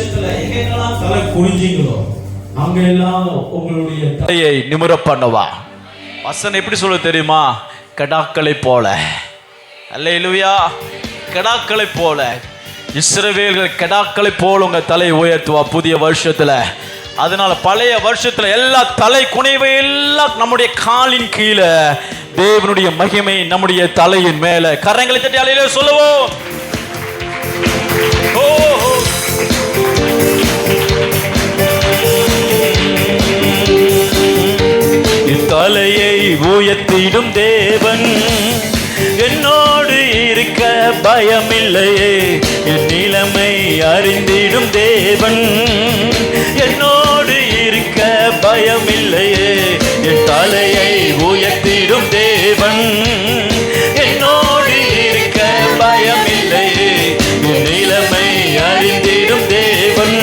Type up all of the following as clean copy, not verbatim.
வருஷத்துல எங்கெல்லாம் தலை குனிஞ்சீங்களோ அங்க எல்லாம் உங்களுடைய தலையை நிமிர பண்ணுவா. வசனம் எப்படி சொல்ல தெரியுமா? கடாக்களை போல. அல்லேலூயா. கடாக்களை போல, இஸ்ரவேல்கள் கடாக்களை போல உங்க தலையை உயர்த்துவா புதிய வருஷத்துல. அதனால பழைய வருஷத்துல எல்லா தலை குனிவை எல்லாம் நம்முடைய காலின் கீழே, தேவனுடைய மகிமை நம்முடைய தலையின் மேல. கரங்களை தட்டி அல்லேலூயா சொல்லுவோம். தலையை உயர்த்திடும் தேவன் என்னோடு இருக்க பயமில்லையே. என் நிலைமை அறிந்திடும் தேவன் என்னோடு இருக்க பயமில்லையே. என் தலையை உயர்த்திடும் தேவன் என்னோடு இருக்க பயமில்லையே. என் நிலைமை அறிந்திடும் தேவன்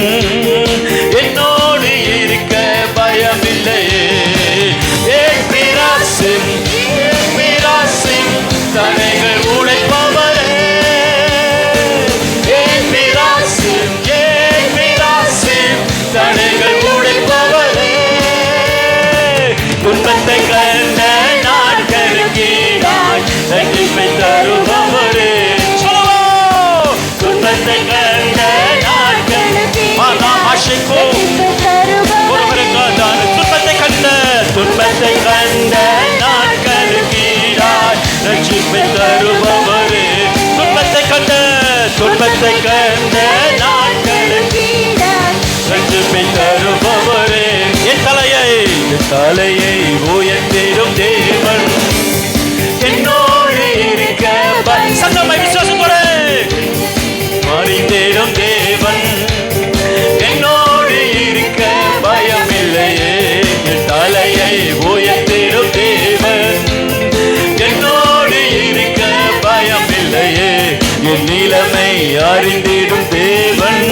என்னோடு இருக்க பயமில்லையே. தடைகள் உடைப்பவரே, தடைகள் உடைப்பவரே, துன்பத்தை கண்ட நாட்களுக்கு ரட்சிப்பை தருபவரே. துன்பத்தை கண்ட நாட்களுக்கு ஒருவருக்கான துன்பத்தை கண்ட நாட்களுக்கு ரட்சிப்பை தருபவரே. துன்பத்தை கண்ட நாட்களுக்கு ரட்சிப்பை தருபவரே. என் தலையை உயர்த்திடும் தேவன் என்னோடு இருக்க சத்தமாய் விசுவாசத்தோடு அறிந்திடும் தேவன் என்னோடு இருக்க பயமில்லையே. என் தலையை உயர்த்திடும் தேவன் என்னோடு இருக்க பயமில்லையே. என் நிலைமை அறிந்திடும் தேவன்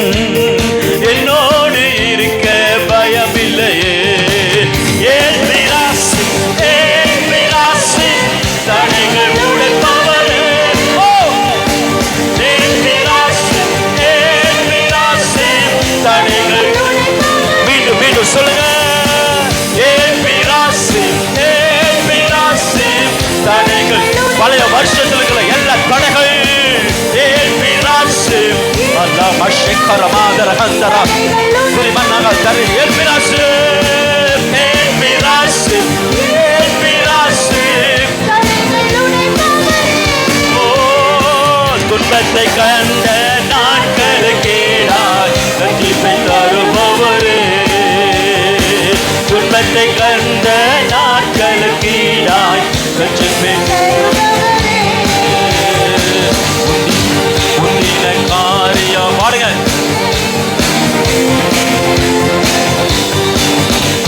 என்னோடு இருக்க பயமில்லையே. தடைகள் உடைப்பவரே, தடைகள் மீண்டும் மீண்டும் சொல்லுங்க. தடைகள் பழைய வருஷத்துல இருக்கிற எல்லா தடைகள் துன்பத்தை கண்ட நாட்களுக்கு ரட்சிப்பை தருபவரே. துன்பத்தை கண்ட நாட்களுக்கு ரட்சிப்பை காரியம் பாடுங்க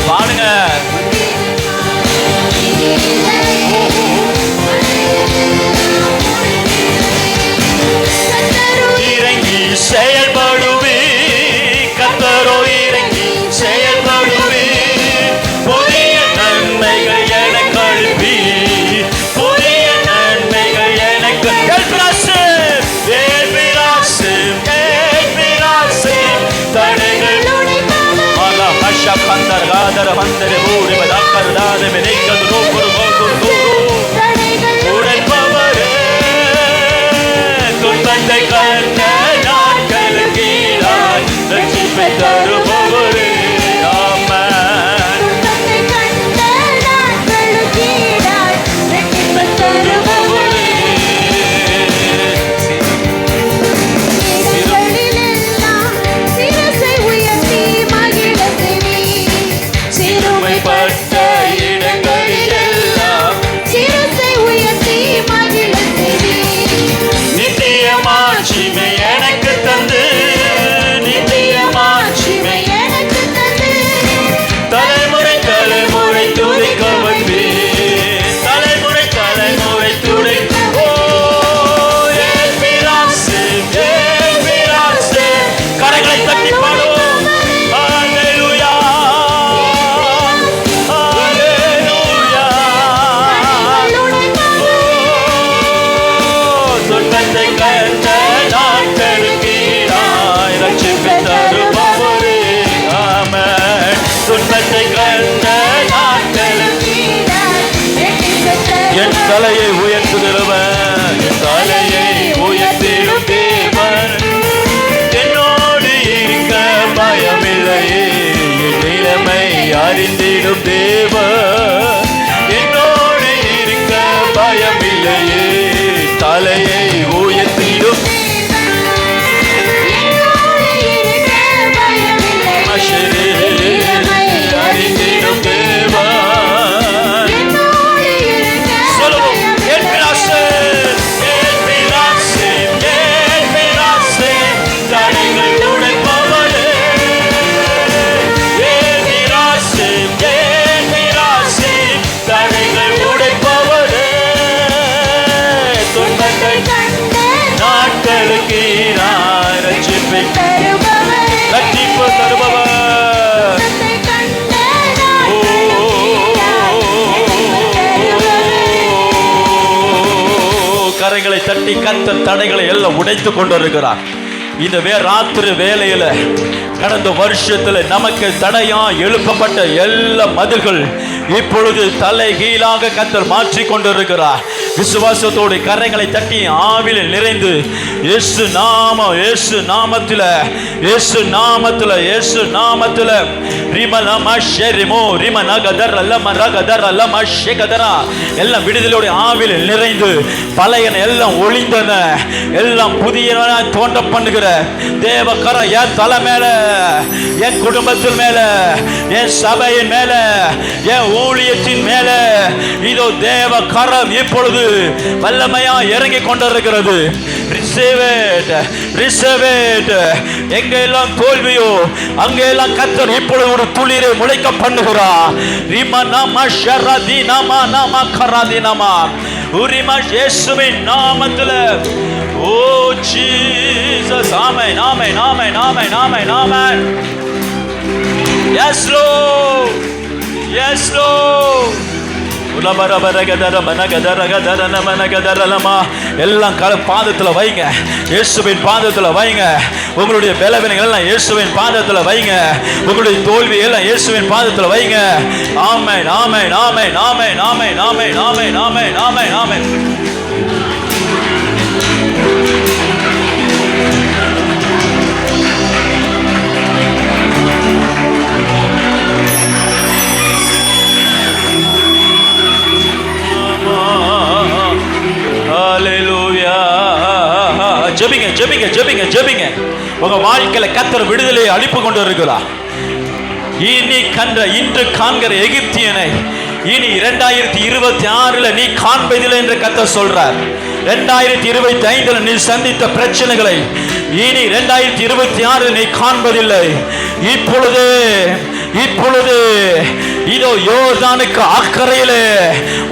பாடுங்க. இறங்கி செயல்படுவே கர்த்தரோ, இறங்கி செயல்படுவே. புதிய நன்மைகள் எனக்கு அழுப்பி, புதிய நன்மைகள் எனக்கு தடைகள் உடைப்பவரே. துன்பத்தை கண்ட நாட்களுக்கு ரட்சிப்பை தருபவரே. ஆமென். சிறுமைப்பட்ட இடங்களில் எல்லாம் நித்திய மாட்சிமை எனக்கு தந்து, நித்திய மாட்சிமை எனக்கு தந்து, தலைமுறை தலைமுறை துதிக்க வந்து, தலைமுறை தலைமுறை துதிக்க. கரைகளை தட்டி பாடுவோம். அல்லேலூயா, அல்லேலூயா. துன்பத்தை கண்ட நாட்களுக்கு ரட்சிப்பை தரும் தலையை உயர்த்துகிறவன், தலையை உயர்த்திடும் தேவன். என்னோடு இருக்க பயமில்லையே, என் நிலைமை அறிந்திடும் தேவன். என்னோடு இருக்க பயமில்லையே, தலையை உயர்த்திடும் அறிந்திடும் தேவன். சொல்லுவோம், தடைகள் உடைப்பவனே, தடைகள் உடைப்பவனே, துன்பத்தை நாட்களுக்கு ரட்சிப்பை ரட்சிப்பு தருபவர். கரைகளை தட்டி கர்த்தர் தடைகளை எல்லாம் உடைத்து கொண்டிருக்கிறார். இந்த ராத்திரி வேளையில கடந்த வருஷத்துல நமக்கு தடையா எழுப்பப்பட்ட எல்லா மதில்கள் இப்பொழுது தலை கீழாக கர்த்தர் மாற்றி கொண்டிருக்கிறார். விசுவாசத்தோடு கரைகளை தட்டி ஆவில நிறைந்து இயேசு நாமம், இயேசு நாமத்தில, இயேசு நாமத்தில, இயேசு நாமத்தில ரிமலமா ஷெரிமோ ரிமனகதர் அல்லமரகதர் அல்லமா ஷெகதரா எல்லாம் விடுதலையோட ஆவில நிறைந்து பழையன எல்லாம் ஒளிந்தன எல்லாம் புதியன தோன்ற பண்ணுகிற தேவ கரம் என் தலை மேல, என் குடும்பத்தின் மேல, என் சபையின் மேல, என் ஊழியத்தின் மேல இதோ தேவ கரம் இப்பொழுது வல்லமையா இறங்கி கொண்டிருக்கிறது. Receive it, receive it. எங்க எல்லாம் தோல்வியோ அங்க எல்லாம் கர்த்தர் இப்பொழுது ஒரு துளிரை முளைக்க பண்ணுகிறார். ரிமனமா ஷரதினமா நம கரதினமா உரிமா இயேசுவின் நாமத்தில. ஓ ஜீசஸ், ஆமென் ஆமென் ஆமென் ஆமென் ஆமென் ஆமென். Yes Lord, yes Lord. எல்லாம் பாதத்துல வைங்க, இயேசுவின் பாதத்துல வைங்க. உங்களுடைய பலவீனங்கள் எல்லாம் இயேசுவின் பாதத்துல வைங்க. உங்களுடைய தோல்வி எல்லாம் இயேசுவின் பாதத்துல வைங்க. ஆமென் ஆமென் ஆமென் ஆமென் ஆமென் ஆமென் ஆமென் ஆமென் ஆமென் ஆமென். ஜெபிங்க ஜெபிங்க ஜெபிங்க ஜெபிங்க. உங்க வாழ்க்கையில கர்த்தர் விடுதலையை அளிப்பு கொண்டு இருக்கிறார். இன்று காண்கிற எகிப்தியனை இனி 2026 நீ காண்பதில்லை என்று கர்த்தர் சொல்றார். 2025 நீ சந்தித்த பிரச்சனைகளை இனி 2026 நீ காண்பதில்லை. இப்பொழுது இதோ யோர்தானுக்கு அக்கறையிலே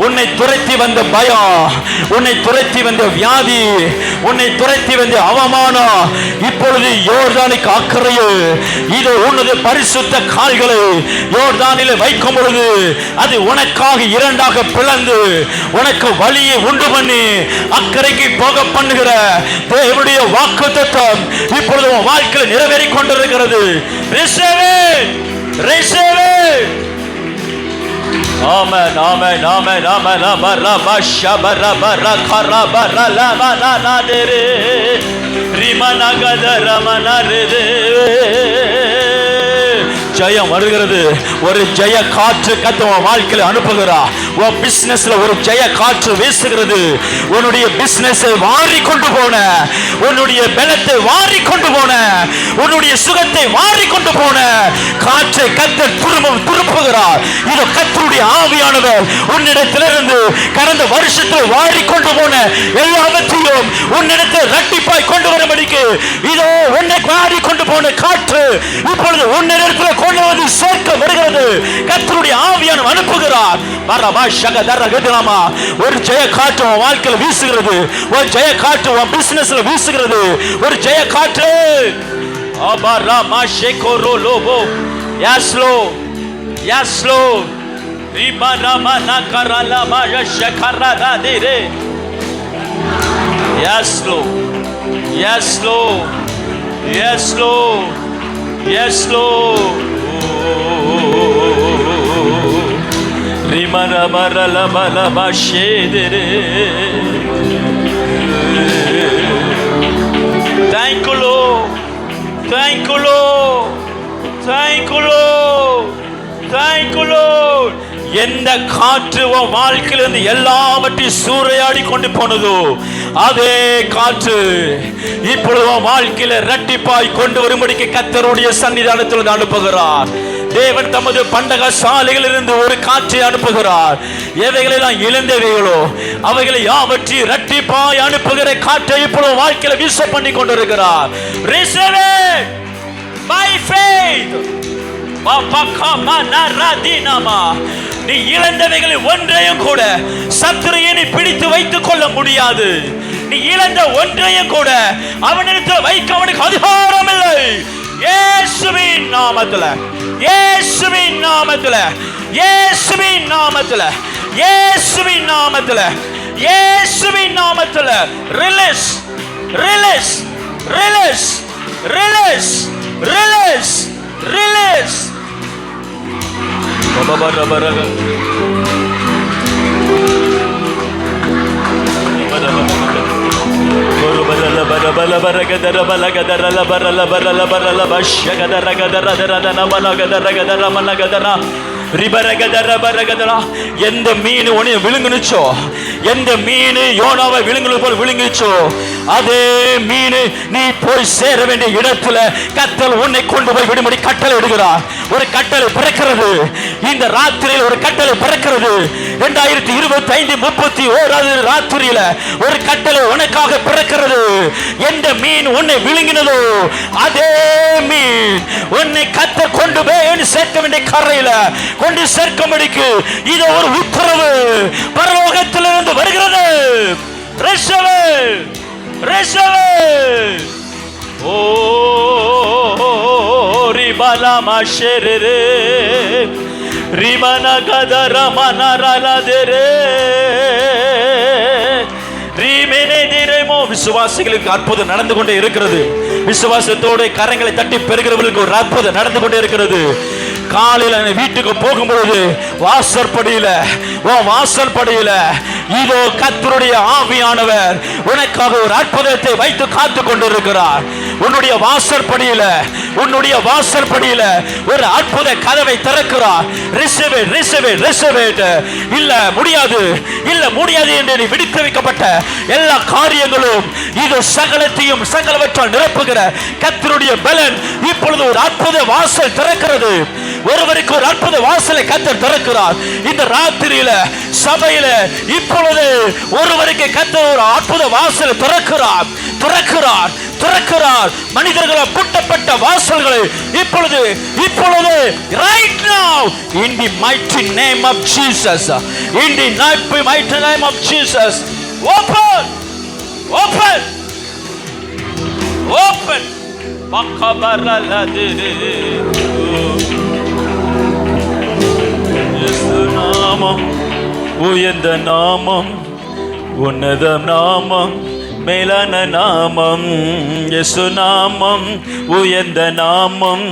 உன்னை துரத்தி வந்த பயம், உன்னை துரத்தி வந்த வியாதி, உன்னை துரத்தி வந்த அவமானம் இப்பொழுது யோர்தானுக்கு அக்கறையில் இதோ உனது பரிசுத்த கால்களை யோர்தானிலே வைக்கும் பொழுது அது உனக்காக இரண்டாக பிளந்து உனக்கு வழியை உண்டு பண்ணி அக்கறைக்கு போக பண்ணுகிற தேவனுடைய வாக்குத்தத்தம் இப்பொழுது உன் வாழ்க்கையில் நிறைவேறிக் கொண்டிருக்கிறது. ஆமென் ஆமென் ஆமென் ஆமென் ரபா ஷபரபர கரபர லமனனதரே ரிமனகத ரமனரே. ஜெயம் வருகிறது. ஒரு ஜெய காற்று கர்த்தர் வாழ்க்கையில் அனுப்புகிறார். உன் பிசினஸ்ல ஒரு ஜெய காற்று வீசுகிறது. உன்னுடைய பிசினஸை வாரி கொண்டு போன, உன்னுடைய பலத்தை வாரி கொண்டு போன, உன்னுடைய சுகத்தை வாரி கொண்டு போன காற்றை கர்த்தர் திருப்புகிறார். இது கர்த்தருடைய ஆவியானவர் உன்னிடத்திலிருந்து கடந்த வருஷத்தில் வாரி கொண்டு போன எல்லாவற்றையும் உன்னிடத்தில் இரட்டிப்பாய் கொண்டு வரும்படிக்கு இதோ உன்னை வாரி கொண்டு போன காற்று இப்பொழுது உன்னிடத்தில் கொண்டு வந்து சேர்க்க வருகிறது. கர்த்தருடைய ஆவியானவர் அனுப்புகிறார். ஒரு ஜெய காற்று உன் வாழ்க்கையில் வீசுகிறது. ஒரு ஜெய காற்று உன் பிசினஸ்ல வீசுகிறது. ஒரு ஜெய காற்று. Yes Lord, yes Lord. Yes Lord, yes Lord, yes Lord, yes Lord. Thank you, Lord. Thank you, Lord. Thank you, Lord. Thank you, Lord. எந்த காற்று உன் வாழ்க்கையிலிருந்து எல்லாவற்றையும் சூறையாடி கொண்டு போனதோ அதே காற்று இப்பொழுது உன் வாழ்க்கையில இரட்டிப்பாய் கொண்டு வரும்படிக்கு கர்த்தருடைய சன்னிதானத்தில் அனுப்புகிறார். தேவன் தமது பண்டக சாலைகளிலிருந்து ஒரு காற்றை அனுப்புகிறார். எவைகளெல்லாம் இழந்தவைகளோ அவைகளை யாவற்றையும் இரட்டிப்பாய் அனுப்புகிற காற்றை இப்பொழுது வாழ்க்கையில வீச பண்ணி கொண்டிருக்கிறார். Receive it by faith. நீ இழந்தவைகளை ஒன்றையும் கூட சத்துருவை பிடித்து வைத்துக் கொள்ள முடியாது. நீ இழந்த ஒன்றையும் கூட அவனிடத்தில் வைக்க அவனுக்கு அதிகாரம் இல்லை. இயேசுவின் நாமத்தில், இயேசுவின் நாமத்தில், இயேசுவின் நாமத்தில், இயேசுவின் நாமத்தில், இயேசுவின் நாமத்தில் release, release, release, release, release, release. எந்த மீன் உன்னை விழுங்குனுச்சோ, எந்த மீன் யோனாவை விழுங்குனது போல் விழுங்குச்சோ அதே மீன் நீ போய் சேர வேண்டிய இடத்துல கர்த்தர் உன்னை கொண்டு போய் விடும்படி கட்டளை இடுகிறார். ஒரு கட்டளை பிறக்கிறது இந்த ராத்திரியில், ஒரு கட்டளை பிறக்கிறது 2025 31 ராத்திரியில ஒரு கட்டளை உனக்காக பிறக்கிறது. எந்த மீன் உன்னை விழுங்கினதோ அதே மீன் உன்னை கர்த்தர் கொண்டு போய் சேர்க்க வேண்டிய கரையில கொண்டு சேர்க்கும்படிக்கு இது ஒரு உத்தரவு பரலோகத்திலிருந்து வருகிறது. ரிஷவே, ரிஷவே. ஓ ரிபலா மாஷெரே ரிமன கதர மனரலதரே ரிமெனே திரேமோ. விசுவாசிகளுக்கு அற்புதம் நடந்து கொண்டே இருக்கிறது. விசுவாசத்தோட கரங்களை தட்டி பெறுகிறவர்களுக்கு ஒரு அற்புதம் நடந்து கொண்டே இருக்கிறது. காலையில வீட்டுக்கு போகும்பொழுது வாசற்படியில இதோ கர்த்தருடைய ஆவியானவர் உனக்காக ஒரு அற்புதத்தை வைத்து காத்து கொண்டிருக்கிறார். உன்னுடைய வாசற்படியில ஒரு அற்புத கதவை திறக்கிறார். Receive it, receive it, receive it. இல்ல முடியாது, இல்ல முடியாது என்று நீ விடுக்க வைக்கப்பட்ட எல்லா காரியங்களும் இது சகலத்தையும் சகலவற்றால் நிரப்புகிற கர்த்தருடைய பலன் இப்பொழுது ஒரு அற்புத வாசல் திறக்கிறது. ஒருவருக்கு ஒரு அற்புத வாசலை கர்த்தர் திறக்கிறார். இந்த ராத்திரியில சபையில இப்பொழுது ஒருவருக்கு கர்த்தர் ஒரு அற்புத வாசலை திறக்கிறார், திறக்கிறார், திறக்கிறார். மனிதர்களால் பூட்டப்பட்ட வாசல்களை இப்பொழுது right now in the mighty name of Jesus, in the mighty name of Jesus, open, open, open. makabaralade yesu நாமம் உயர்ந்த நாமம், உன்னத நாமம், மேலான நாமம். இயேசு நாமம் உயர்ந்த நாமம்,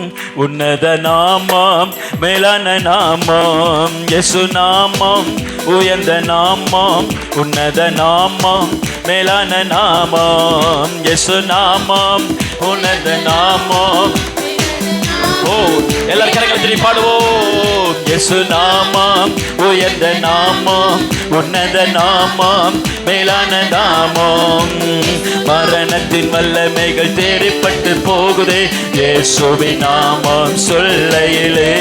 உன்னத நாமம், மேலான நாமம். இயேசு நாமம் உயர்ந்த நாமம், உன்னத நாமம், மேலான நாமம். இயேசு நாமம் உன்னத நாமம். ஓ எல்லாரும் கரங்களை தட்டி பாடுவோம். இயேசு நாமம் உயர்ந்த நாமம், உன்னத நாமம், மேலான நாமம். மரணத்தின் வல்லமைகள் தேடிப்பட்டு போகுதே இயேசுவின் நாமம் சொல்லையிலே.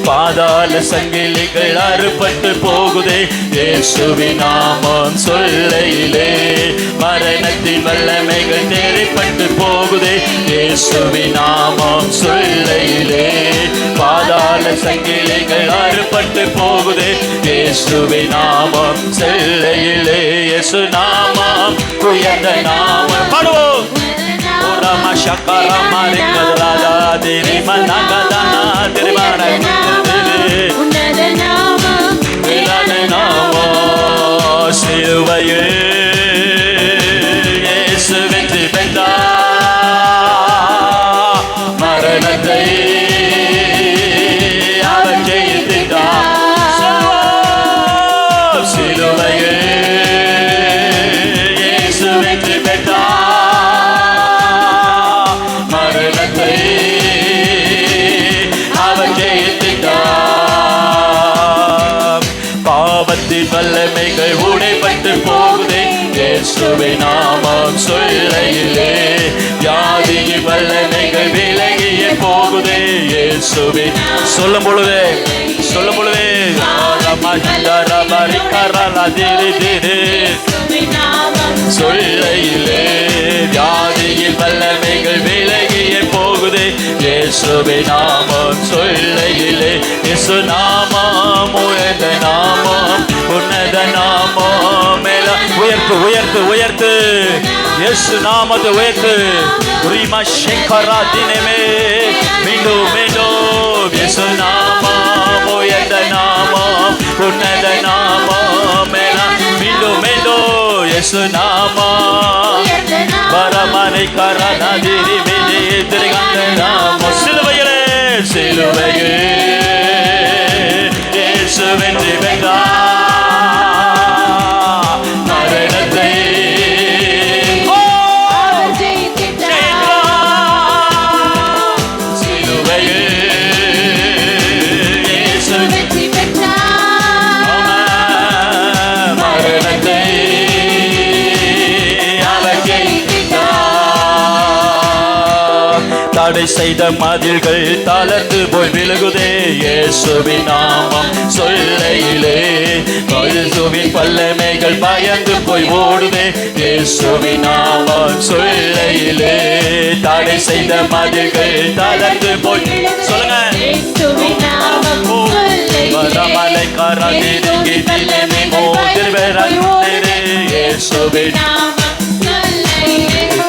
பாதாள சங்கிலிகள் அறுபட்டு போகுதே இயேசுவின் நாமம் சொல்லையிலே. மரணத்தின் வல்லமைகள் தேடிப்பட்டு போகுதே இயேசுவின் நாமம் சொல்லையிலே. பாதாள சங்கிலிகள் அறுபட்டு போகுதே இயேசுவின் நாமம் சொல்லையிலே. இயேசு நாமம் உயர்ந்த நாமம். பாடுவோம். ஓரமா சக்கரா மாரிங்கதலாதா திரிமனகதனா திரிமனகதலே உன்னத நாமம், மேலான நாமம். சிலுவையில் இயேசு வெற்றி பெற்றார். மரணத்தை அவர் ஜெயித்தார். இயேசுவே சொல்லும் பொழுதே சொல்லையிலே வியாதியில் வல்லமைகள் விலகியே போகுதே. இயேசுவே நாமம் சொல்லையிலே இயேசு நாமம் உயர்ந்த நாமம் உன்னத நாமம் மேல உயர்த்து இயேசு நாமத்தை உயர்த்து. உரிமா ஷேகரா தினமே மீண்டும் இயேசு நாமம் உயர்ந்த நாமம் உன்னத நாமம் மேல மீண்டும் இயேசு நாமம் வரமனை கரநாதிரி மீது எதிர்காந்த நாமம் சிலுவையிலே இயேசு வெற்றி வென்றார் மரணத்தை. தடை செய்த மதில்கள் தளர்ந்து போய் விலகுதே. இயேசுவின் நாமம் சொல்லையிலே இயேசுவின் வல்லமைகள் பயந்து போய் ஓடுதே. இயேசுவின் நாமம் சொல்லையிலே தடை செய்த மதில்கள் தளர்ந்து போய் சொல்லுங்க. வரமலை கரதிருங்கி தினமே மோதிர்வரந்தரே இயேசுவின்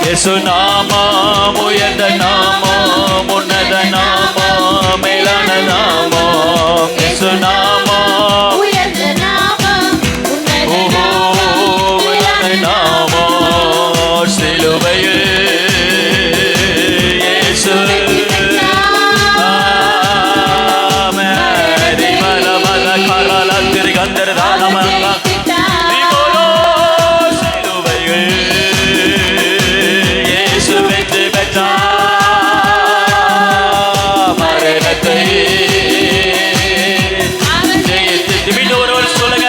இயேசு நாமம் உயர்ந்த நாமம் உன்னத நாமம் மேலான நாமம் இயேசு நாமம் உயர்ந்த நாமம் மேலான நாமம் சிலுவையில் இயேசு மேரி மலமல கரலத்திரி கந்தரதானமல்ல மரணத்தை சொல்லுங்க.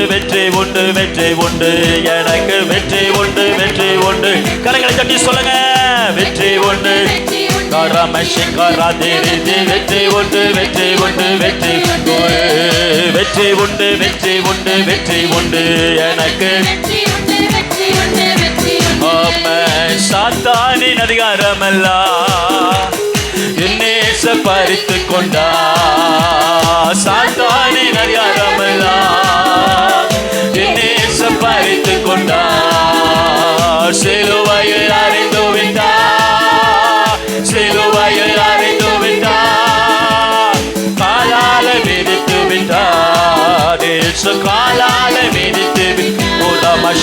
வெற்றி உண்டு எனக்கு வெற்றி உண்டு கரங்களை தட்டி சொல்லுங்க. வெற்றி உண்டு வெற்றி உண்டு எனக்கு. சாத்தானின் அதிகாரமெல்லாம் என்னேச பறித்து கொண்டா. சாத்தானின் அதிகாரமெல்லாம் என்னேச பறித்து கொண்டா. சிலுவையில் அறிந்து விட்டா. சிலுவையில் அறிந்து விட்டா. காலால மிதித்து விட்டா. தேச காலால மிதித்து விட்டா.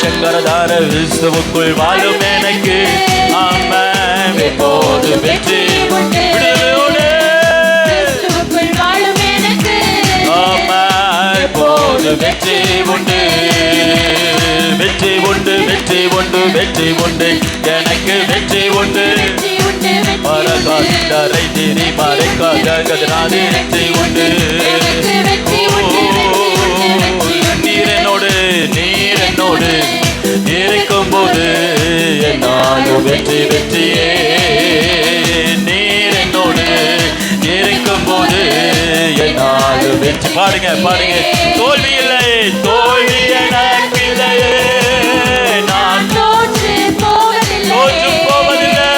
சங்கரதார கிறிஸ்துவுக்குள் வாழும் எனக்கு ஆமென். இப்போது வெற்றி விடுதலையோடு ஆமென். இப்போது வெற்றி உண்டு எனக்கு வெற்றி உண்டு. மரகாரை திரி மறைக்காக கதனாதி வெற்றி உண்டு. நீர் என்னோடு இருக்கும் போது என்னாலும் வெற்றியே. நீர் என்னோடு இருக்கும் போது என்னாலும் வெற்றி. பாடுங்க தோல்வி இல்லை எனக்கில்லையே. நான் தோற்று போவதில்லை.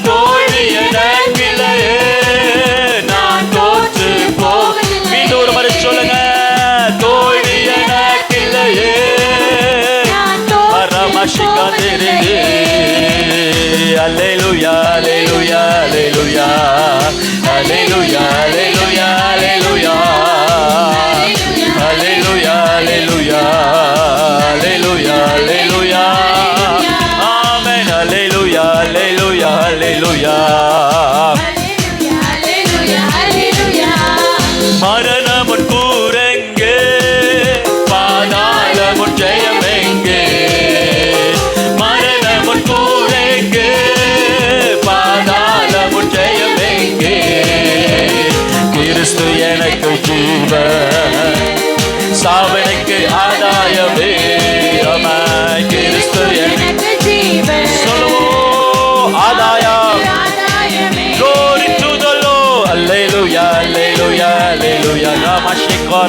தோல்வி எனக்கில்லையே. நான் தோற்று போவதில்லை. மீண்டும் ஒரு முறை சொல்லுங்க. தோல்வி எனக்கில்லையே. அல்லேலூயா அல்லேலூயா அல்லேலூயா அல்லேலூயா அல்லேலூயா அல்லேலூயா அல்லேலூயா அல்லேலூயா அல்லேலூயா அல்லேலூயா ஆமென். அல்லேலூயா அல்லேலூயா அல்லேலூயா மரணமுன் கூரெங்கே பாதாளமுன் ஜெயம் எங்கே. மரணமுன் கூரெங்கே பாதாளமுன் ஜெயம் எங்கே.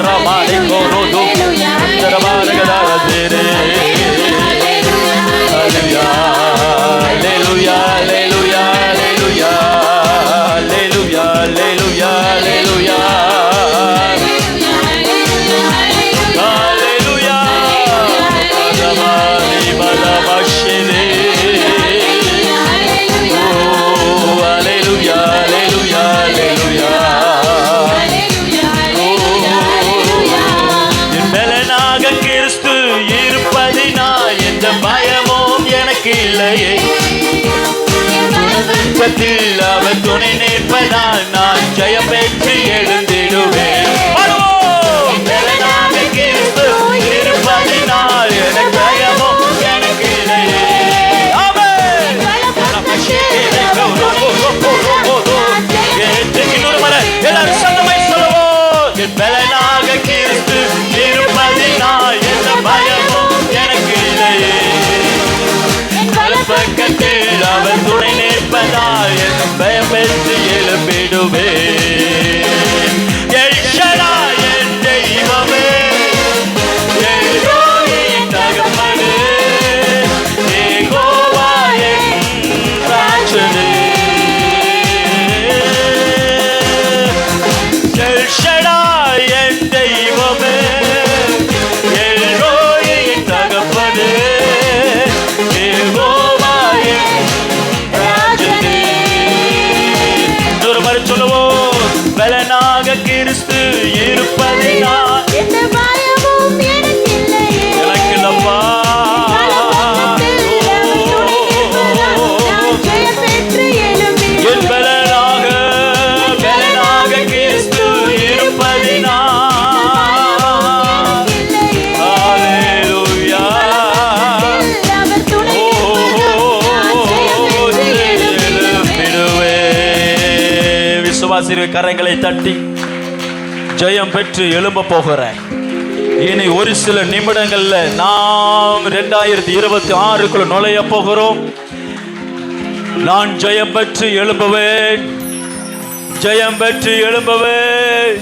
Ramani Korodu Darabaragazere. Hallelujah, hallelujah, hallelujah, hallelujah, hallelujah, hallelujah, hallelujah. அவர் துணை நிற்பதால் நான் ஜெயம் பெற்று எழுந்திடுவேன். இருப்பதினால் எனக்கு பயமோ எனக்கு இல்லையே. இன்னொரு முறை எல்லாரும் சத்தமாய் சொல்லுவோம். என் பலனாக கிறிஸ்து இருப்பதினால் எந்த பயமோ எனக்கு இல்லையே. பக்கத்தில் அவர் துணை நிற்பதால் என் பயம் பெற்று எழும்பிடுவேன். என் தெய்வமே, என் தகப்பனே, யெகோவா என் ராஜனே. எல் ஷடாய் என் தெய்வமே, என் தகப்பனே, சொல்லுவோம். பலனாக கிறிஸ்து இருப்பதினால் எந்த பயமும் எனக்கு இல்லையே. எனக்கு இல்லப்பா. என் பலனாக கிறிஸ்து இருப்பதினால். ஹல்லேலூயா. விசுவாசி கரங்களை தட்டி ஜெயம் பெற்று எழும்ப போகிறேன். இனி ஒரு சில நிமிடங்கள்ல நாம் 2026க்குள்ள நுழைய போகிறோம். நான் ஜெயம் பெற்று எழும்புவேன், ஜெயம் பெற்று எழும்புவேன்,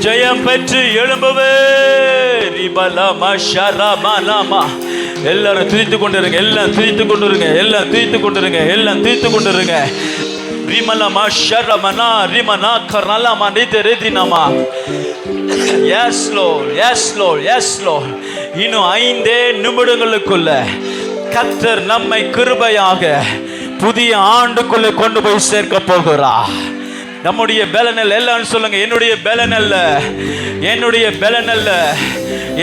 ஜெயம் பெற்று எழும்புவேன். எல்லாரும் துதித்து கொண்டிருங்க, எல்லாம் துதித்து கொண்டிருங்க, எல்லாம் துதித்து கொண்டிருங்க, எல்லாம் துதித்து கொண்டிருங்க. ரிமலமா ஷரமனா ரிமனா கர்னலமா நிதரெதினமா. Yes Lord, yes Lord, yes Lord. இன்னும் 5 நிமிடங்களுக்குள்ள கர்த்தர் நம்மை கிருபையாக புதிய ஆண்டுக்குள்ள கொண்டு போய் சேர்க்க போகிறார். நம்முடைய பலன் அல்ல. எல்லாம் சொல்லுங்க, என்னுடைய பலன் அல்ல, என்னுடைய பலன் அல்ல,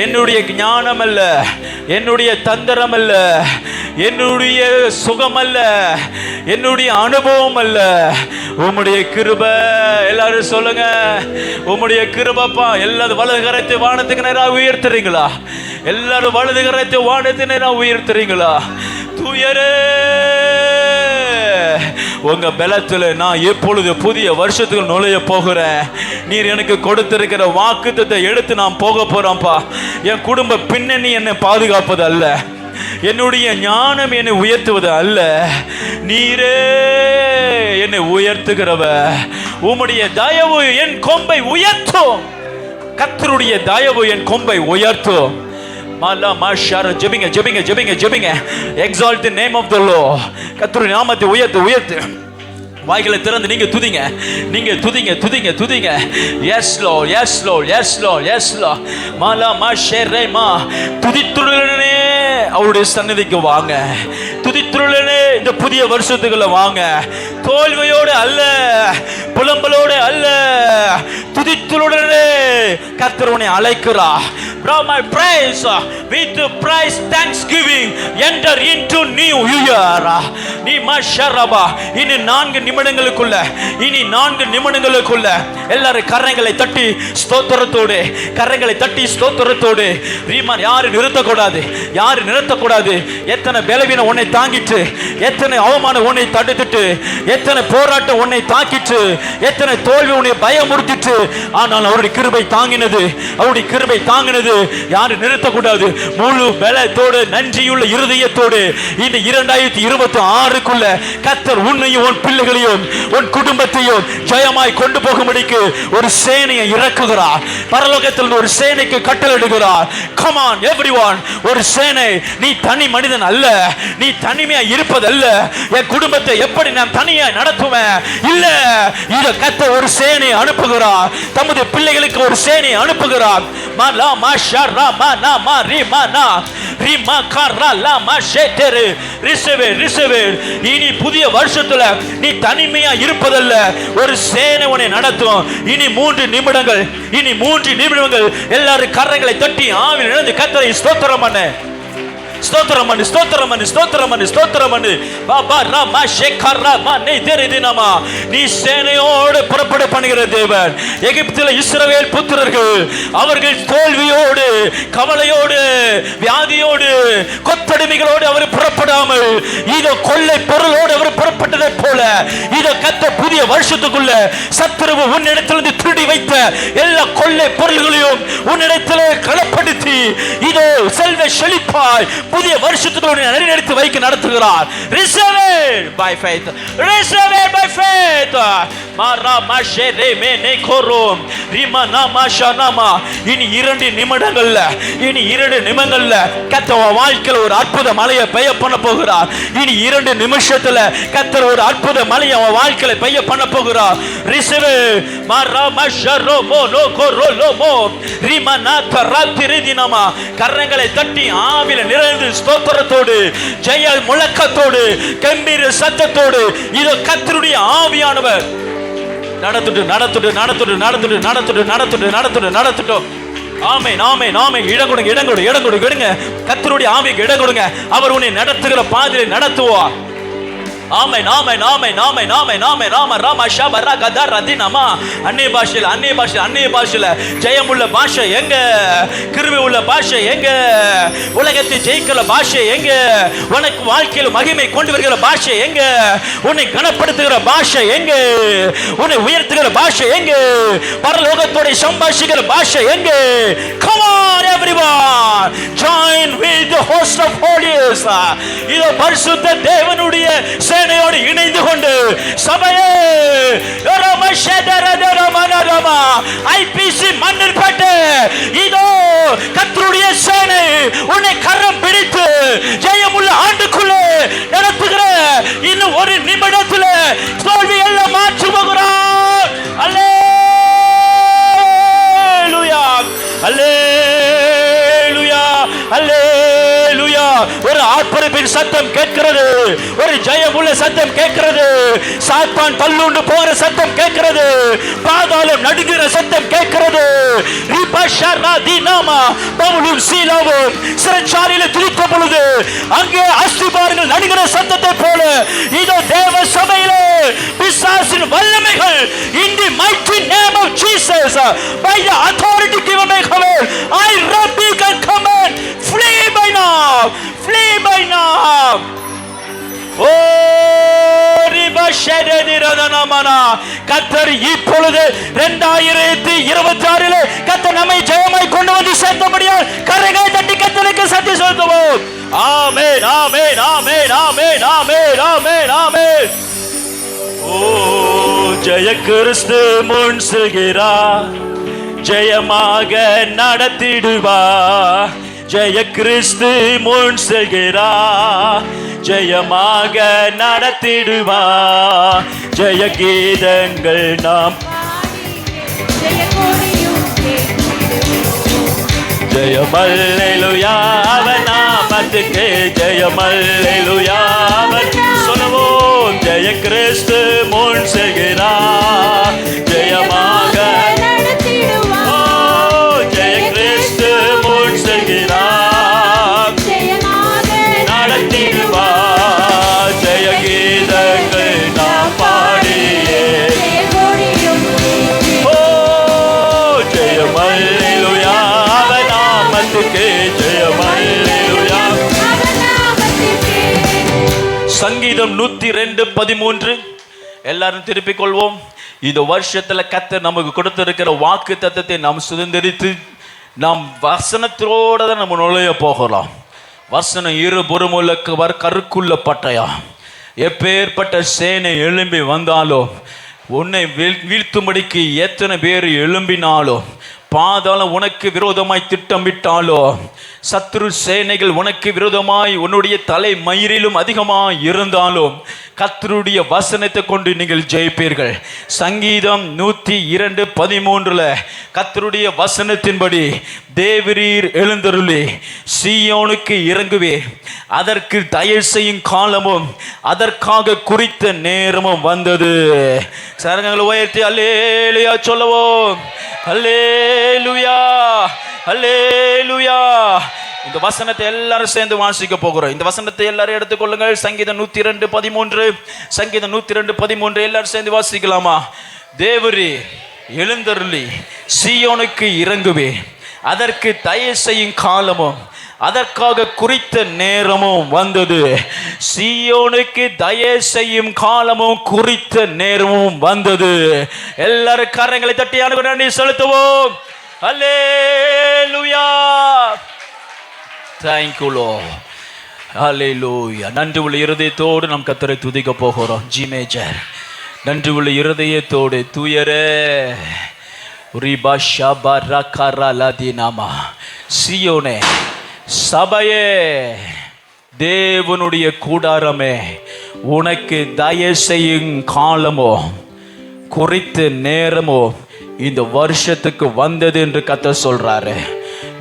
என்னுடைய ஞானம் அல்ல, என்னுடைய தந்திரம் அல்ல, என்னுடைய சுகம் அல்ல, என்னுடைய அனுபவம் அல்ல, உம்முடைய கிருபை. எல்லாரும் சொல்லுங்க, உம்முடைய கிருபைப்பா. எல்லாரும் வலது கரத்தை வானத்துக்கு நேராக உயர்த்துறீங்களா? எல்லாரும் வலது கரத்தை வானத்துக்கு நேராக உயர்த்துறீங்களா? தூயரே, உங்க பலத்துல நான் எப்பொழுது புதிய வருஷத்துக்கு நுழைய போகிறேன். நீர் எனக்கு கொடுத்திருக்கிற வாக்குத்தத்தை எடுத்து நான் போக போறேன்ப்பா. என் குடும்ப பின்னணி என்னை பாதுகாப்பது அல்ல, என்னுடைய ஞானம் என்னை உயர்த்துவது அல்ல, நீரே என்னை உயர்த்துகிறவ. உம்முடைய தயவு என் கொம்பை உயர்த்தும். கர்த்தருடைய தயவு என் கொம்பை உயர்த்தும். ஜெபிங்க, ஜெபிங்க, ஜெபிங்க, ஜெபிங்க. Exalt the name of the Lord. கர்த்தருடைய நாமத்தை உயர்த்து, உயர்த்து. வாய்களை திறந்து நீங்க துதிங்க, நீங்க துதிங்க, துதிங்க, துதிங்க. Yes Lord, yes Lord, yes Lord, yes Lord. மாலா மா ஷேரேமா. துதித்துடனே அவருடைய சந்நிதிக்கு வாங்க. துதித்துடனே இந்த புதிய வருஷத்துக்குள்ள வாங்க. தோல்வியோடு அல்ல, புலம்பலோடு அல்ல, துதித்துடனே கர்த்தர் உன்னை அழைக்கிறார். Bring my praise with praise thanksgiving. Enter into new year. நீ மஷரபா. இனி 4 நிமிடங்களுக்குள்ள, இனி 4 நிமிடங்களுக்குள்ள எல்லாரும் கரங்களை தட்டி ஸ்தோத்திரத்தோடு, கரங்களை தட்டி ஸ்தோத்திரத்தோடு. ரீமான், யாரு நிறுத்தக்கூடாது, யாரு நிறுத்தக்கூடாது. எத்தனை பலவீனம் உன்னை தாங்கிட்டு, எத்தனை அவமானம் உன்னை தடுத்துட்டு, எத்தனை போராட்டம் உன்னை தாக்கிட்டு, எத்தனை தோல்வி உன்னை பயமுறுத்திட்டு, ஆனால் அவருடைய கிருபை தாங்கினது, அவருடைய கிருபை தாங்கினது. யாரு நிறுத்தக்கூடாது. முழு பலத்தோடு, நன்றியுள்ள இருதயத்தோடு இந்த 2026 26க்குள்ள கர்த்தர் உன்னையும் உன் பிள்ளைகளையும் உன் குடும்பத்தையும் ஜெயமாய் கொண்டு போகும்படிக்கு ஒரு சேனையை இறக்குகிறார். பரலோகத்தில் ஒரு சேனைக்கு கட்டளையிடுகிறார். Come on everyone, ஒரு சேனை. நீ தனி மனிதன் அல்ல, நீ தனிமையா இருப்பதல்ல. என் குடும்பத்தை எப்படி நான் தனியா நடத்துவேன்? இல்ல, இத கர்த்தர் ஒரு சேனையை அனுப்புகிறார். தமது பிள்ளைகளுக்கு ஒரு சேனையை அனுப்புகிறார். மாலா மாஷரா மானா மாரிமானா ரிமா கரா லா மாஷேட்டரு ரிசவே ரிசவே. இனி புதிய வருஷத்துல நீ தனிமையா இருப்பதல்ல, ஒரு சேனை உன்னை நடத்தும். இனி 3 நிமிடங்கள் எல்லாரும் கரங்களை தட்டி ஆவியில் இணைந்து கர்த்தரை ஸ்தோத்திரம் பண்ணு. ஸ்தோத்திரம் பண்ணு, ஸ்தோத்திரம் பண்ணு, ஸ்தோத்திரம் பண்ணு, ஸ்தோத்திரம் பண்ணு. பாபா ராமா ஷேகரா மனை தெரிதினமா. நீ சேனையோடு புறப்பட பண்ணுகிற தேவன். எகிப்தில் இஸ்ரவேல் புத்திரர்கள் அவர்கள் தோல்வியோடு, கவலையோடு, வியாதியோடு, கொத்தடிமைகளோடு அவர் புறப்படாமல் இதோ கொள்ளை பொருளோடு அவர் புறப்பட்டதை போல இதோ கர்த்தர் புதிய வருஷத்துக்குள்ள சத்துருவு உன்னிடத்திலிருந்து திருடி வைத்த எல்லா கொள்ளை பொருள்களையும் உன்னிடத்தில் களப்படுத்தி இதோ செல்வ செழிப்பாய் புதிய வருஷத்துக்குள்ள நடத்தி வைக்க நடத்துகிறார். Receive it by faith. Receive it by faith. மாரா மாஷரே மேனே கோரோம் ரிமனா மாஷானாமா. இனி 2 நிமிடங்கள்ல கர்த்தர் வாழ்க்கையில ஒரு அற்புத மழையை பெய்ய பண்ண போகிறார். இனி 2 நிமிஷத்துல கர்த்தர் ஒரு அற்புத மழையை வாழ்க்கையில பெய்ய பண்ண போகிறார். Receive மாரா மாஷரோ மோனோ கோரோலோ மோ ரிமனா தராத்திரிதினமா. கரங்களை தட்டி ஆவில நிறைந்து ஸ்தோத்திரத்தோடு, ஜெய முழக்கத்தோடு, கம்பீர சத்தத்தோடு இதோ கர்த்தருடைய ஆவியானவர் நடத்துட்டு. ஆமென் ஆமென் ஆமென். இடம் கொடுங்க. கர்த்தருடைய ஆவிக்கு இடம் கொடுங்க. அவர் உன்னை நடத்துகிற பாதையை நடத்துவார். ஆமென் ஆமென் ஆமென் ஆமென் ஆமென் ஆமென் ராம ராம ஷபரா கதா ரதினமா. அன்னிய பாஷையில ஜெயமுள்ள பாஷை எங்க? கிருபை உள்ள பாஷை எங்க? உலகத்தை ஜெயிக்கிற பாஷை எங்க? உனக்கு வாழ்க்கையில் மகிமை கொண்டு வருகிற பாஷை எங்க? உன்னை கனப்படுத்துகிற பாஷை எங்க? உன்னை உயர்த்துகிற பாஷை எங்க? பரலோகத்தோட சம்பாஷிக்கிற பாஷை எங்க? Come on everyone, join with the host of holies. இதோ பரிசுத்த தேவனுடைய சேனையோடு இணைந்து கொண்டு சபையே ஐபிசி மண்ணில் பட்டு இதோ கர்த்தருடைய சேனை உன்னை கரம் பிடித்து ஜெயமுள்ள ஆண்டுக்குள்ளே நடத்துகிற இன்னும் 1 நிமிடத்தில் தோல்வி எல்லாம் மாற்றி போகிறார். அல்லேலூயா அல்லேலூயா அல்லேலூயா. ஒரு ஆர்ப்பரிப்பின் சத்தம் கேட்கிறது, ஒரு ஜெயமுள்ள சத்தம் கேட்கிறது, சாத்தான் தள்ளுண்டு போகிற சத்தம் கேட்கிறது, பாதாளம் நடுங்கிற சத்தம் கேட்கிறது. பவுலும் சீலாவும் சிறைச்சாலையில் துடித்த பொழுது அங்கே அஸ்திபாரங்கள் நடுங்கிற சத்தத்தை போல இதோ தேவ சபையிலே பிசாசின் வல்லமைகள் in the mighty name of Jesus by the authority given by heaven I rebuke and command, flee by now, flee by now. கர்த்தர் இப்பொழுது 2026 கர்த்தர் நம்மை ஜெயமாய் கொண்டு வந்து சேர்த்தபடியால் கரங்களை தட்டி கர்த்தருக்கு சத்தி செலுத்துவோம். ஆமென் ஆமென் ஆமென் ஆமென் ஆமென் ஆமென் ஆமென். ஓ ஜெய கிறிஸ்து முன் செல்கிறார், ஜெயமாக நடத்திடுவார். ஜெய கிறிஸ்து முன் செல்கிறார், ஜெயமாக நடத்திடுவார். ஜெய கீதங்கள் நாம் ஜெயமல்லேலூயா அவன் நாமத்துக்கு ஜெயமல்லேலூயா அவன் சொல்லுவோம். ஜெய கிறிஸ்து முன் செல்கிறார், ஜெயமாக ஜெய கிறிஸ்து முன் செல்கிறார், நடத்திடுவார். ஜெய கீதங்கள் நாம் பாடியே ஓ ஜெயமல்லேலூயா அவன் நாமத்துக்கு ஜெயமல்லேலூயா. சங்கீதம் 102:13 எல்லாரும் திருப்பிக் கொள்வோம். இந்த வருஷத்துல கர்த்தர் நமக்கு கொடுத்திருக்கிற வாக்கு தத்தத்தை நாம் சுதந்திரித்து நாம் வசனத்தோட தான் நம்ம நுழைய போகிறோம். வசனம் இருபுறமுள்ள கருக்குள்ள பட்டயா, எப்பேற்பட்ட சேனை எழும்பி வந்தாலும், உன்னை வீழ்த்தும்படிக்கு எத்தனை பேர் எழும்பினாலும், பாதாளம் உனக்கு விரோதமாய் திட்டமிட்டாலோ, சத்ரு சேனைகள் உனக்கு விரோதமாய் உன்னுடைய தலை மயிரிலும் அதிகமாய் இருந்தாலும், கர்த்தருடைய வசனத்தை கொண்டு நீங்கள் ஜெயிப்பீர்கள். சங்கீதம் 102:13 கர்த்தருடைய வசனத்தின்படி, தேவரீர் எழுந்தருளி சீயோனுக்கு இறங்குவே, அதற்கு தயவு செய்யும் காலமும் அதற்காக குறித்த நேரமும் வந்தது. சரங்களை உயர்த்தி அல்லேலூயா சொல்லுவோம். அல்லேலூயா, அல்லேலூயா. இந்த வசனத்தை எல்லாரும் சேர்ந்து வாசிக்க போகிறோம். இந்த வசனத்தை எல்லாரும் எடுத்துக்கொள்ளுங்கள். சங்கீதம் 102:13, சங்கீதம் 102:13 எல்லாரும் சேர்ந்து வாசிக்கலாமா? தேவரே எழுந்தருளி சீயோனுக்கு இறங்குவே, அதற்கு தயவு செய்யும் காலமும் அதற்காக குறித்த நேரமும் வந்தது. சீயோனுக்கு தயவு செய்யும் காலமும் குறித்த நேரமும் வந்தது. எல்லாரும் கரங்களை தட்டி ஆண்டவருக்கு நன்றி செலுத்துவோம். அல்லேலூயா, thank you Lord, அல்லேலூயா. நன்றி உள்ள இருதயத்தோடு நாம் கர்த்தரை துதிக்க போகிறோம். G major. நன்றி உள்ள இருதயத்தோடு தூயரே ரிபா ஷபா ரகரா லதினாமா. சீயோனே, சபையே, தேவனுடைய கூடாரமே, உனக்கு தயவு செய்யும் காலமோ குறித்த நேரமோ இந்த வருஷத்துக்கு வந்தது என்று கர்த்தர் சொல்றாரு.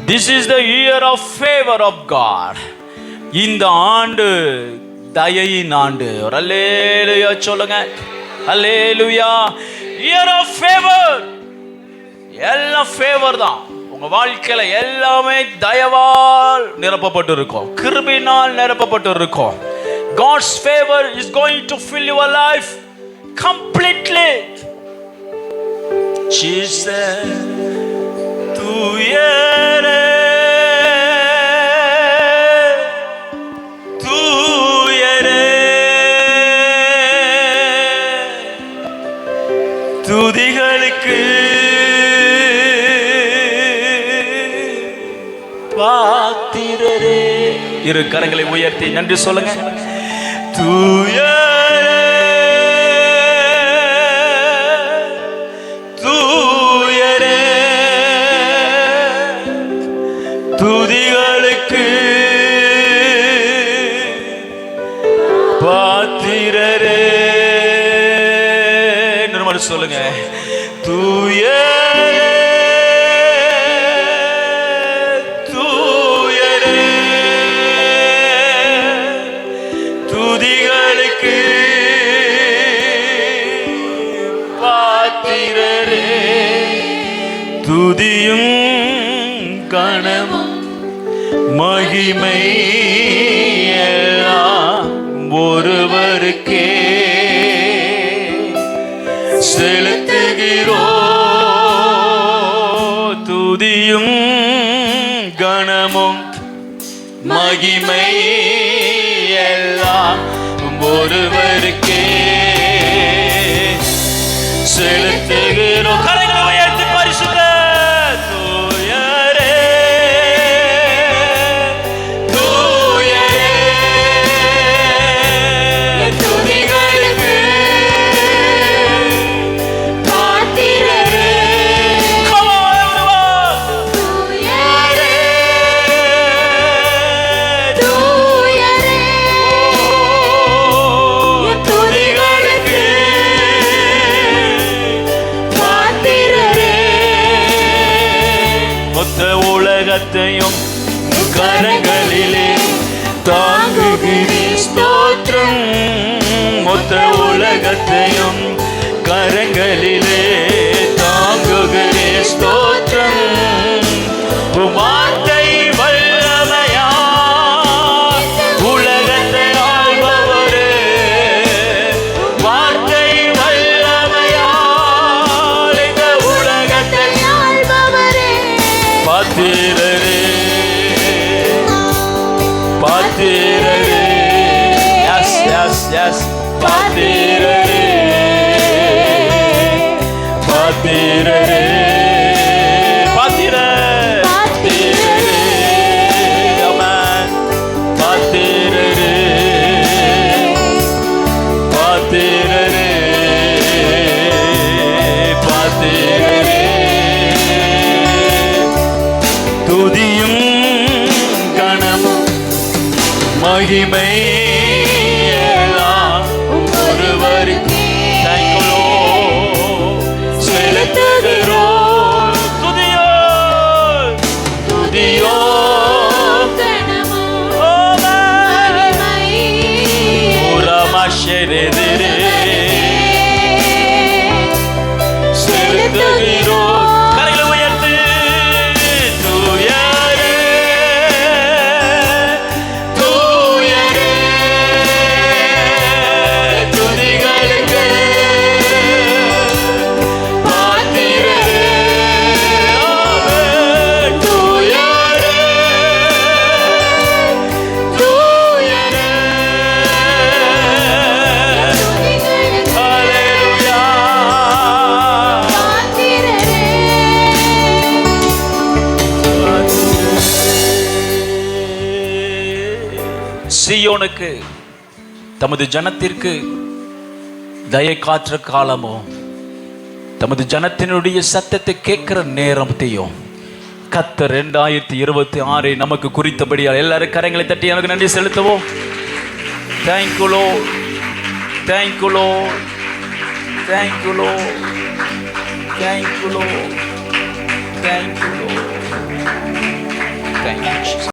This is the year of favor of God. இந்த ஆண்டு தயையின் ஆண்டு. ஒரு அல்லேலூயா சொல்லுங்க. அல்லேலூயா. Year of favor. எல்லாம் ஃபேவர் தான். உங்க வாழ்க்கையில எல்லாமே தயவால் நிரப்பப்பட்டு இருக்கும், கிருபையினால் நிரப்பப்பட்டு இருக்கும். God's favor is going to fill your life completely. Jesus, தூயரே, தூயரே, துதிகளுக்கு பாத்திரரே. இரு கரங்களை உயர்த்தி நன்றி சொல்லுங்க. தூயரே, தூயரே, துதிகளுக்கு பாத்திரரே. இன்னொரு சொல்லுங்க. தூயரே, துதியும் கணமும் மகிமை எல்லாம் ஒருவருக்கே செலுத்துகிறோ. துதியும் கணமும் மகிமை எல்லாம் ஒருவருக்கே செலுத்துகிறோ. கரங்களை உயர்த்தி பரிசுத்த தூயரே, தூயரே, துதிகளுக்கு பாத்திரரே. தூயரே, தூயரே, துதிகளுக்கு உலகத்தையும் கரங்களிலே தாங்குகிறீர் ஸ்தோத்திரம். மொத்த உலகத்தையும் கரங்களிலே தாங்குகிறீர் ஸ்தோத்திரம். வார்த்தை வல்லமையா உலகத்தை ஆள்பவரே, வார்த்தை வல்லமையா இந்த உலகத்தை ஆள்பவரே. பாத்திரரே, பாத்திரரே, எஸ் எஸ் எஸ், பாத்திரரே, பாத்திரரே, பாத்திர, பாத்திரரே, ஆமென், பாத்திரரே, மகிமை எல்லாம் ஒருவருக்கே செலுத்துகிறோம். துதியோ துதியோ செலுத்துகிறோம். கரைகளை உயர்த்து. தூயரே தூயரே துதிகளுக்கு பாத்திரரே. தூயரே தூயரே சீயோனுக்கு தமது ஜனத்திற்கு தயை காற்ற காலமோ, தமது ஜனத்தினுடைய சத்தத்தை கேட்கிற நேரத்தையும் கர்த்தர் 2026 நமக்கு குறித்தபடியால் எல்லாரும் கரங்களை தட்டி எனக்கு நன்றி செலுத்துவோம். Thank you Lord, thank you Lord, thank you Lord, thank you Lord, thank you Lord, thank you.